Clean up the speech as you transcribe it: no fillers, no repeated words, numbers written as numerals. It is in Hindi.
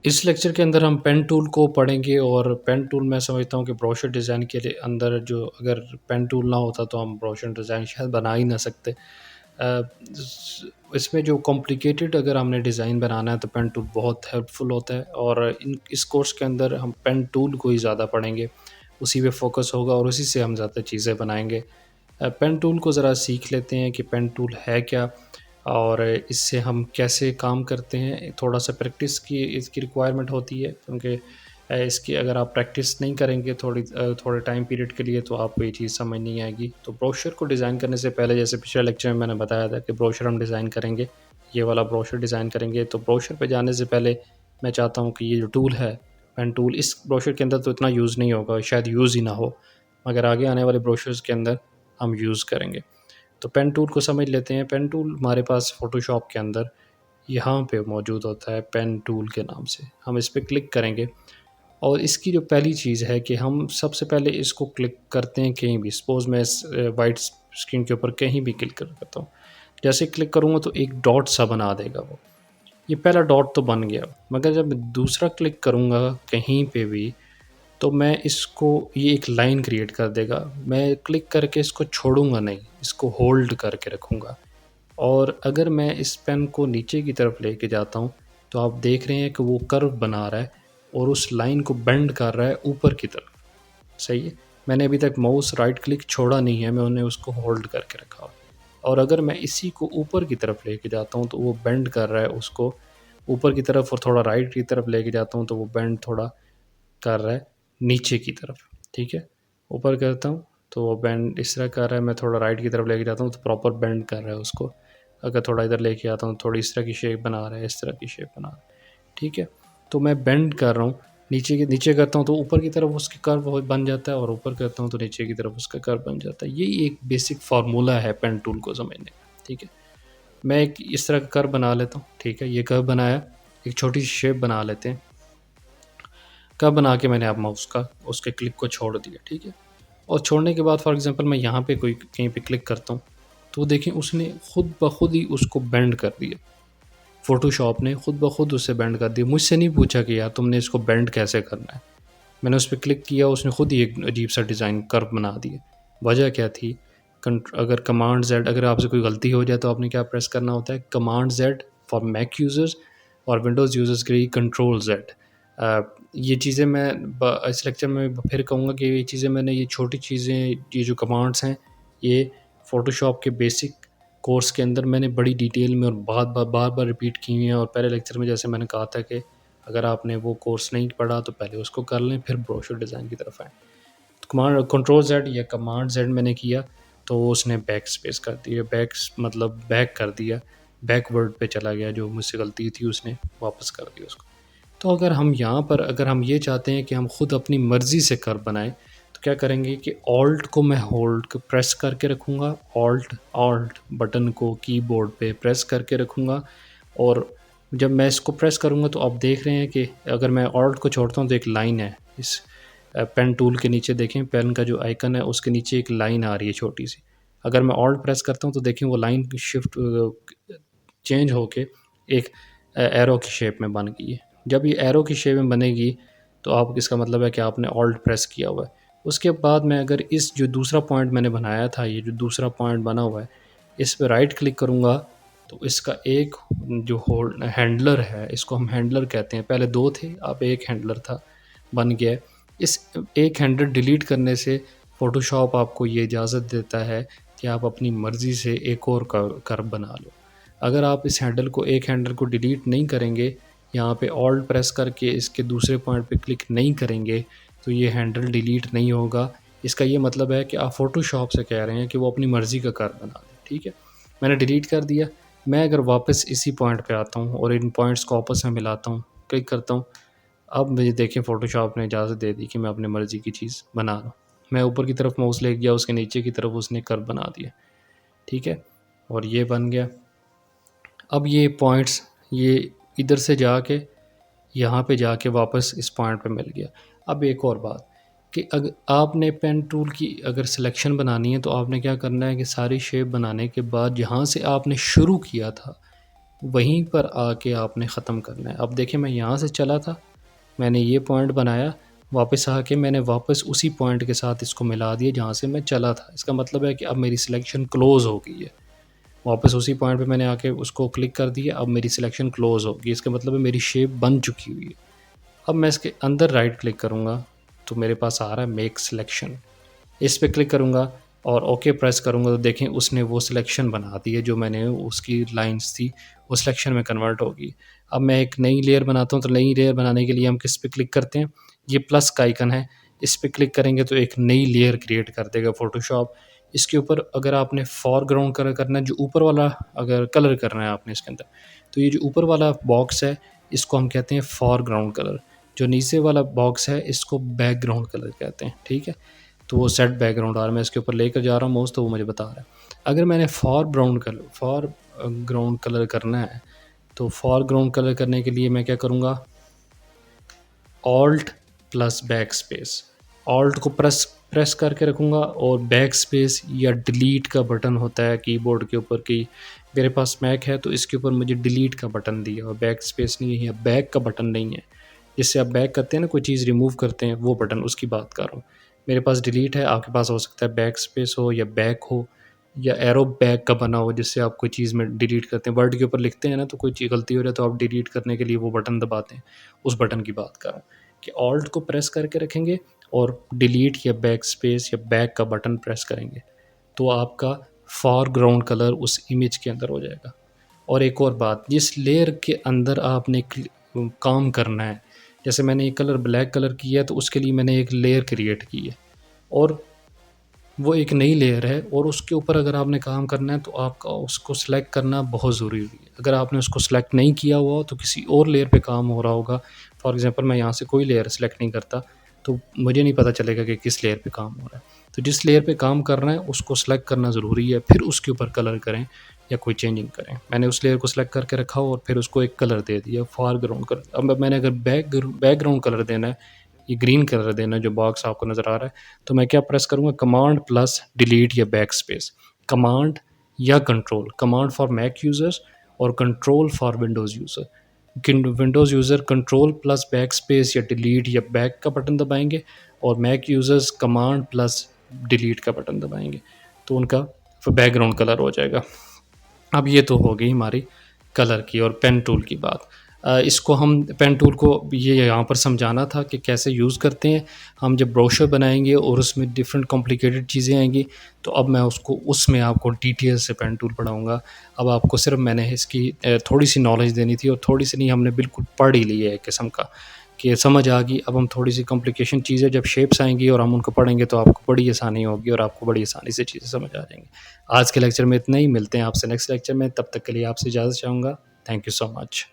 इस लेक्चर के अंदर हम पेन टूल को पढ़ेंगे और पेन टूल मैं समझता हूँ कि ब्रोशर डिज़ाइन के लिए अंदर जो अगर पेन टूल ना होता तो हम ब्रोशर डिज़ाइन शायद बना ही ना सकते। इसमें जो कॉम्प्लिकेटेड अगर हमने डिज़ाइन बनाना है तो पेन टूल बहुत हेल्पफुल होता है और इस कोर्स के अंदर हम पेन टूल को ही ज़्यादा पढ़ेंगे, उसी पे फोकस होगा और उसी से हम ज़्यादा चीज़ें बनाएंगे। पेन टूल को ज़रा सीख लेते हैं कि पेन टूल है क्या और इससे हम कैसे काम करते हैं। थोड़ा-सा प्रैक्टिस की इसकी रिक्वायरमेंट होती है क्योंकि इसकी अगर आप प्रैक्टिस नहीं करेंगे थोड़े टाइम पीरियड के लिए तो आपको ये चीज़ समझ नहीं आएगी। तो ब्रोशर को डिज़ाइन करने से पहले जैसे पिछले लेक्चर में मैंने बताया था कि ब्रोशर हम डिज़ाइन करेंगे, ये वाला ब्रोशर डिज़ाइन करेंगे। तो ब्रोशर पे जाने से पहले मैं चाहता हूँ कि ये जो टूल है, पेन टूल, इस ब्रोशर के अंदर तो इतना यूज़ नहीं होगा, शायद यूज़ ही ना हो, मगर आगे आने वाले ब्रोशर्स के अंदर हम यूज़ करेंगे। तो पेन टूल को समझ लेते हैं। पेन टूल हमारे पास फ़ोटोशॉप के अंदर यहाँ पे मौजूद होता है पेन टूल के नाम से। हम इस पे क्लिक करेंगे और इसकी जो पहली चीज़ है कि हम सबसे पहले इसको क्लिक करते हैं कहीं भी। सपोज़ मैं इस वाइट स्क्रीन के ऊपर कहीं भी क्लिक करता हूँ। जैसे क्लिक करूँगा तो एक डॉट सा बना देगा वो। ये पहला डॉट तो बन गया, मगर जब मैं दूसरा क्लिक करूँगा कहीं पे भी तो मैं इसको ये एक लाइन क्रिएट कर देगा। मैं क्लिक करके इसको छोड़ूँगा नहीं, इसको होल्ड करके रखूँगा। और अगर मैं इस पेन को नीचे की तरफ लेके जाता हूँ, तो आप देख रहे हैं कि वो कर्व बना रहा है और उस लाइन को बेंड कर रहा है ऊपर की तरफ, सही है? मैंने अभी तक माउस राइट क्लिक छोड़ा नहीं है, मैंने उसको होल्ड करके रखा हुआ है। और अगर मैं इसी को ऊपर की तरफ लेके जाता हूँ, तो वो बेंड कर रहा है उसको ऊपर की तरफ और थोड़ा राइट की तरफ लेके जाता हूँ, तो वो बेंड थोड़ा कर रहा है नीचे की तरफ, ठीक है? ऊपर करता हूँ तो वो बेंड इस तरह कर रहा है, मैं थोड़ा राइट की तरफ लेके जाता हूँ तो प्रॉपर बेंड कर रहा है उसको। अगर थोड़ा इधर लेके आता हूँ थोड़ी इस तरह की शेप बना रहा है, इस तरह की शेप बना रहा है, ठीक है? तो मैं बेंड कर रहा हूँ, नीचे करता हूँ तो ऊपर की तरफ उसकी कर्व हो बन जाता है और ऊपर करता हूँ तो नीचे की तरफ उसका कर्व बन जाता है। यही एक बेसिक फ़ॉर्मूला है पेन टूल को समझने का, ठीक है? मैं एक इस तरह का कर्व बना लेता हूँ, ठीक है? ये कर्व बनाया, एक छोटी-सी शेप बना लेते हैं। कर्व बना के मैंने अब माउस का उसके क्लिक को छोड़ दिया, ठीक है? और छोड़ने के बाद फॉर एग्ज़ाम्पल मैं यहाँ पे कोई कहीं पे क्लिक करता हूँ, तो देखें उसने खुद ब खुद ही उसको बेंड कर दिया। फ़ोटोशॉप ने खुद ब खुद उसे बेंड कर दिया। मुझसे नहीं पूछा कि यार तुमने इसको बेंड कैसे करना है? मैंने उस पे क्लिक किया, उसने खुद ही एक अजीब-सा डिज़ाइन कर्व बना दिया। वजह क्या थी? अगर कमांड ज़ेड, अगर आपसे कोई गलती हो जाए तो आपने क्या प्रेस करना होता है? Command Z for Mac users और विंडोज़ यूज़र्स के लिए कंट्रोल ज़ेड। ये चीज़ें मैं इस लेक्चर में फिर कहूँगा कि ये चीज़ें मैंने ये छोटी चीज़ें, ये जो कमांड्स हैं, ये फ़ोटोशॉप के बेसिक कोर्स के अंदर मैंने बड़ी डिटेल में और बार-बार रिपीट की हुई हैं। और पहले लेक्चर में जैसे मैंने कहा था कि अगर आपने वो कोर्स नहीं पढ़ा तो पहले उसको कर लें, फिर ब्रोशर डिज़ाइन की तरफ आएँ। तो कमांड कंट्रोल ज़ेड या कमांड ज़ेड मैंने किया तो उसने बैक स्पेस कर दिया, मतलब बैक कर दिया, बैकवर्ड पे चला गया, जो मुझसे गलती थी उसने वापस कर दिया उसको। तो अगर हम यहाँ पर अगर हम ये चाहते हैं कि हम खुद अपनी मर्ज़ी से कर्व बनाएँ, तो क्या करेंगे कि ऑल्ट को मैं होल्ड क प्रेस करके रखूँगा, ऑल्ट ऑल्ट बटन को कीबोर्ड पे प्रेस करके रखूँगा और जब मैं इसको प्रेस करूँगा तो आप देख रहे हैं कि अगर मैं ऑल्ट को छोड़ता हूँ तो एक लाइन है इस पेन टूल के नीचे। देखें पेन का जो आइकन है उसके नीचे एक लाइन आ रही है छोटी-सी। अगर मैं ऑल्ट प्रेस करता हूँ तो देखें वो लाइन शिफ्ट चेंज होके एक एरो की शेप में बन गई है। जब ये एरो की शेप में बनेगी तो आप इसका मतलब है कि आपने ऑल्ट प्रेस किया हुआ है। उसके बाद मैं अगर इस जो दूसरा पॉइंट मैंने बनाया था, ये जो दूसरा पॉइंट बना हुआ है, इस पे राइट क्लिक करूँगा तो इसका एक जो होल्ड हैंडलर है, इसको हम हैंडलर कहते हैं। पहले 2 थे, अब 1 हैंडलर था, बन गया है। इस एक हैंडलर डिलीट करने से फ़ोटोशॉप आपको ये इजाज़त देता है कि आप अपनी मर्ज़ी से एक और कर्व बना लो। अगर आप इस हैंडल को डिलीट नहीं करेंगे, यहाँ पे ऑल्ट प्रेस करके इसके दूसरे पॉइंट पे क्लिक नहीं करेंगे, तो ये हैंडल डिलीट नहीं होगा। इसका ये मतलब है कि आप फ़ोटोशॉप से कह रहे हैं कि वो अपनी मर्ज़ी का कर्व बना दे, ठीक है? मैंने डिलीट कर दिया। मैं अगर वापस इसी पॉइंट पे आता हूँ और इन पॉइंट्स को आपस में मिलाता हूँ, क्लिक करता हूँ, अब मुझे देखें फ़ोटोशॉप ने इजाज़त दे दी कि मैं अपनी मर्ज़ी की चीज़ बना रहा हूँ। मैं ऊपर की तरफ माउस ले गया, उसके नीचे की तरफ उसने कर्व बना दिया, ठीक है? और ये बन गया। अब ये पॉइंट्स ये इधर से जाके यहाँ पे जाके वापस इस पॉइंट पे मिल गया। अब एक और बात कि अगर आपने पेन टूल की अगर सिलेक्शन बनानी है तो आपने क्या करना है कि सारी शेप बनाने के बाद जहाँ से आपने शुरू किया था, वहीं पर आके आपने ख़त्म करना है। अब देखिए मैं यहाँ से चला था, मैंने ये पॉइंट बनाया, वापस आके मैंने वापस उसी पॉइंट के साथ इसको मिला दिया जहाँ से मैं चला था। इसका मतलब है कि अब मेरी सिलेक्शन क्लोज़ हो गई है। वापस उसी पॉइंट पे मैंने आके उसको क्लिक कर दिया, अब मेरी सिलेक्शन क्लोज़ होगी। इसका मतलब है मेरी शेप बन चुकी हुई है। अब मैं इसके अंदर राइट क्लिक करूँगा, तो मेरे पास आ रहा है मेक सिलेक्शन। इस पे क्लिक करूँगा और ओके प्रेस करूँगा, तो देखें उसने वो सिलेक्शन बना दी है जो मैंने उसकी लाइन्स थी, वो सिलेक्शन में कन्वर्ट होगी। अब मैं एक नई लेयर बनाता हूँ, तो नई लेयर बनाने के लिए हम किस पे क्लिक करते हैं? ये प्लस का आइकन है, इस पे क्लिक करेंगे तो एक नई लेयर क्रिएट कर देगा फ़ोटोशॉप। इसके ऊपर अगर आपने फ़ॉरग्राउंड कलर करना है, जो ऊपर वाला अगर कलर करना है आपने इसके अंदर, तो ये जो ऊपर वाला बॉक्स है, इसको हम कहते हैं फ़ॉरग्राउंड कलर। जो नीचे वाला बॉक्स है, इसको बैकग्राउंड कलर कहते हैं, ठीक है? तो वो सेट बैकग्राउंड आ रहा है, मैं इसके ऊपर लेकर जा रहा हूँ माउस, तो वो मुझे बता रहा है। अगर मैंने फॉरग्राउंड कलर करना है, तो फॉरग्राउंड कलर करने के लिए मैं क्या करूँगा, alt plus back space. Alt को प्रेस प्रेस करके रखूँगा और बैक स्पेस या डिलीट का बटन होता है कीबोर्ड के ऊपर कि मेरे पास मैक है तो इसके ऊपर मुझे डिलीट का बटन दिया और बैक स्पेस नहीं है या बैक का बटन नहीं है। जिससे आप बैक करते हैं ना, कोई चीज़ रिमूव करते हैं, वो बटन, उसकी बात कर रहा हूँ। मेरे पास डिलीट है, आपके पास हो सकता है बैक स्पेस हो या बैक हो या एरो बैक का बना हो, जिससे आप कोई चीज़ में डिलीट करते हैं। वर्ड के ऊपर लिखते हैं ना, तो कोई चीज़ गलती हो रही है तो आप डिलीट करने के लिए वो बटन दबाते हैं। उस बटन की बात कर रहा हूँ कि ऑल्ट को प्रेस करके रखेंगे और डिलीट या बैक स्पेस या बैक का बटन प्रेस करेंगे, तो आपका फ़ॉरग्राउंड कलर उस इमेज के अंदर हो जाएगा। और एक और बात, जिस लेयर के अंदर आपने काम करना है, जैसे मैंने ये कलर ब्लैक कलर किया है तो उसके लिए मैंने एक लेयर क्रिएट की है और वो एक नई लेयर है और उसके ऊपर अगर आपने काम करना है तो आपका उसको सेलेक्ट करना बहुत ज़रूरी है। अगर आपने उसको सेलेक्ट नहीं किया हुआ हो तो किसी और लेयर पे काम हो रहा होगा। फॉर एग्ज़ाम्पल मैं यहाँ से कोई लेयर सेलेक्ट नहीं करता, तो मुझे नहीं पता चलेगा कि किस लेयर पे काम हो रहा है। तो जिस लेयर पे काम कर रहे हैं उसको सेलेक्ट करना ज़रूरी है, फिर उसके ऊपर कलर करें या कोई चेंजिंग करें। मैंने उस लेयर को सेलेक्ट करके रखा और फिर उसको एक कलर दे दिया, फ़ॉरग्राउंड कलर। अब मैंने अगर बैकग्राउंड कलर देना है, ये ग्रीन कलर देना है जो बॉक्स आपको नज़र आ रहा है, तो मैं क्या प्रेस करूँगा, कमांड प्लस डिलीट या बैक स्पेस। कमांड या control, command for Mac users और control for Windows user. Windows user control plus backspace या डिलीट या बैक का बटन दबाएंगे और Mac users command plus delete का बटन दबाएंगे, तो उनका बैकग्राउंड कलर हो जाएगा। अब ये तो हो गई हमारी कलर की और पेन टूल की बात। इसको हम पेन टूल को ये यहाँ पर समझाना था कि कैसे यूज़ करते हैं। हम जब ब्रोशर बनाएँगे और उसमें डिफरेंट कॉम्प्लिकेटेड चीज़ें आएँगी, तो अब मैं उसको उसमें आपको डिटेल से पेन टूल पढ़ाऊँगा। अब आपको सिर्फ मैंने इसकी थोड़ी-सी नॉलेज देनी थी और थोड़ी-सी नहीं, हमने बिल्कुल पढ़ ही ली है एक किस्म का, कि समझ आ गई। अब हम थोड़ी-सी कॉम्प्लिकेशन चीज़ें, जब शेप्स आएँगी और हम उनको पढ़ेंगे तो आपको बड़ी आसानी होगी और आपको बड़ी आसानी से चीज़ें समझ आ जाएँगी। आज के लेक्चर में इतना ही, मिलते हैं आपसे नेक्स्ट लेक्चर में, तब तक के लिए आपसे इजाज़त चाहूँगा। Thank you so much.